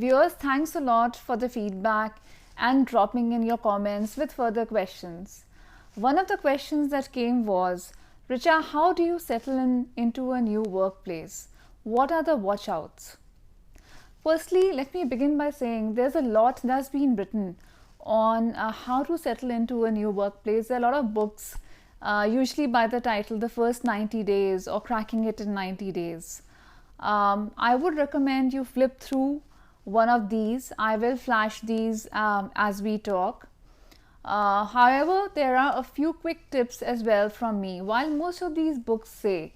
Viewers, thanks a lot for the feedback and dropping in your comments with further questions. One of the questions that came was, Richa, how do you settle into a new workplace? What are the watch outs? Firstly, let me begin by saying there's a lot that's been written on how to settle into a new workplace. There are a lot of books, usually by the title The First 90 Days or Cracking It in 90 Days. I would recommend you flip through one of these. I will flash these as we talk. However, there are a few quick tips as well from me. While most of these books say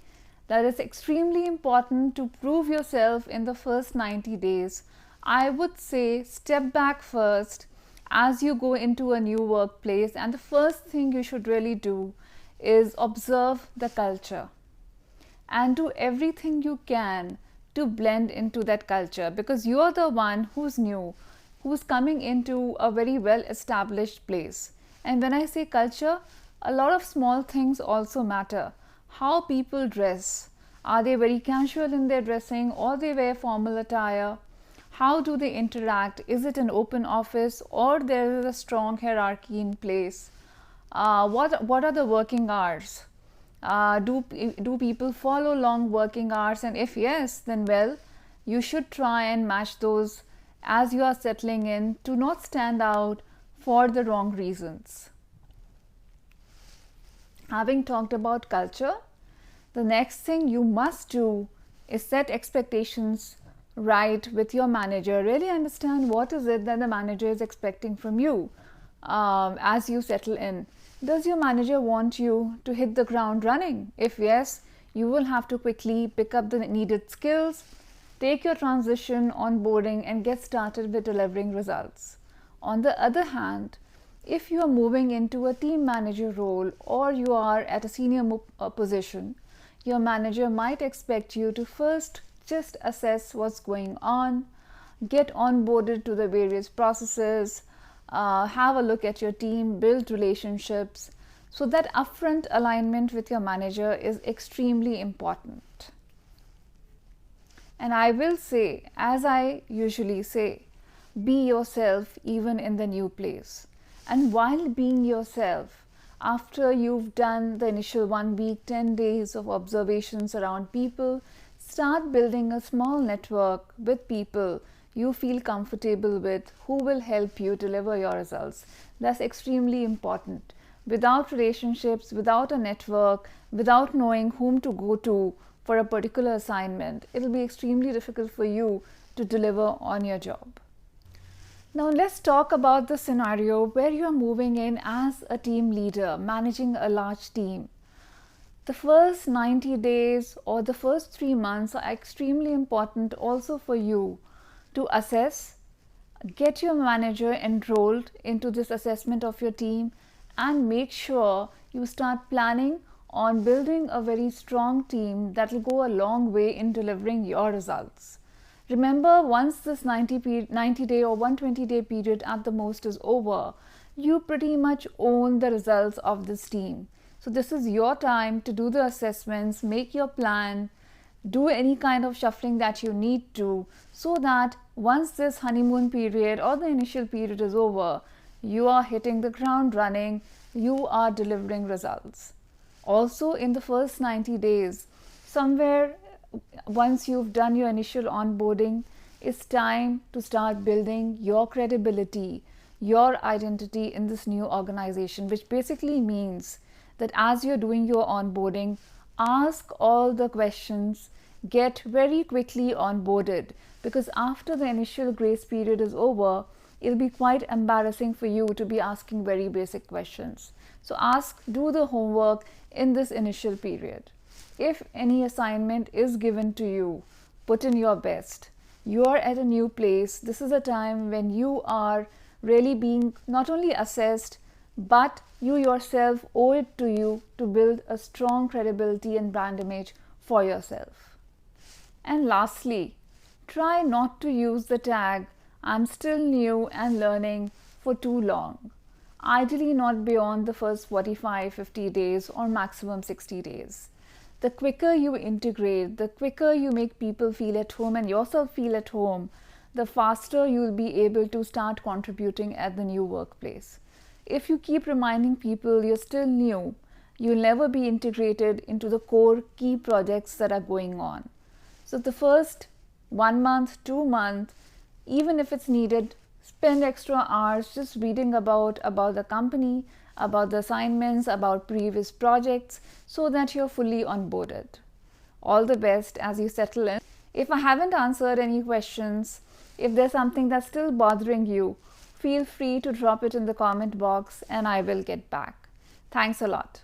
that it's extremely important to prove yourself in the first 90 days, I would say step back first as you go into a new workplace, and the first thing you should really do is observe the culture and do everything you can to blend into that culture, because you're the one who's new, who's coming into a very well established place. And when I say culture, a lot of small things also matter. How people dress. Are they very casual in their dressing or they wear formal attire? How do they interact? Is it an open office or there is a strong hierarchy in place? What are the working hours? Do people follow long working hours? And if yes, then well, you should try and match those as you are settling in to not stand out for the wrong reasons. Having talked about culture, the next thing you must do is set expectations right with your manager. Really understand what is it that the manager is expecting from you as you settle in. Does your manager want you to hit the ground running? If yes, you will have to quickly pick up the needed skills, take your transition onboarding and get started with delivering results. On the other hand, if you are moving into a team manager role or you are at a senior position, your manager might expect you to first just assess what's going on, get onboarded to the various processes, have a look at your team, build relationships. So that upfront alignment with your manager is extremely important. And I will say, as I usually say, be yourself even in the new place. And while being yourself, after you've done the initial 1 week, 10 days of observations around people, start building a small network with people you feel comfortable with who will help you deliver your results. That's extremely important. Without relationships, without a network, without knowing whom to go to for a particular assignment, it'll be extremely difficult for you to deliver on your job. Now let's talk about the scenario where you are moving in as a team leader, managing a large team. The first 90 days or the first 3 months are extremely important also for you to assess, get your manager enrolled into this assessment of your team, and make sure you start planning on building a very strong team that will go a long way in delivering your results. Remember, once this 90 day or 120-day period at the most is over, you pretty much own the results of this team. So this is your time to do the assessments, make your plan, do any kind of shuffling that you need to, so that once this honeymoon period or the initial period is over, you are hitting the ground running, you are delivering results. Also, in the first 90 days, somewhere once you've done your initial onboarding, it's time to start building your credibility, your identity in this new organization, which basically means that as you're doing your onboarding, ask all the questions, get very quickly onboarded, because after the initial grace period is over, it'll be quite embarrassing for you to be asking very basic questions. So do the homework in this initial period. If any assignment is given to you, put in your best. You are at a new place. This is a time when you are really being not only assessed, but you yourself owe it to you to build a strong credibility and brand image for yourself. And lastly, try not to use the tag "I'm still new and learning" for too long. Ideally not beyond the first 45-50 days or maximum 60 days. The quicker you integrate, the quicker you make people feel at home and yourself feel at home, the faster you'll be able to start contributing at the new workplace. If you keep reminding people you're still new, you'll never be integrated into the core key projects that are going on. So the first 1 month, 2 months, even if it's needed, spend extra hours just reading about the company, about the assignments, about previous projects, so that you're fully onboarded. All the best as you settle in. If I haven't answered any questions, if there's something that's still bothering you, feel free to drop it in the comment box and I will get back. Thanks a lot.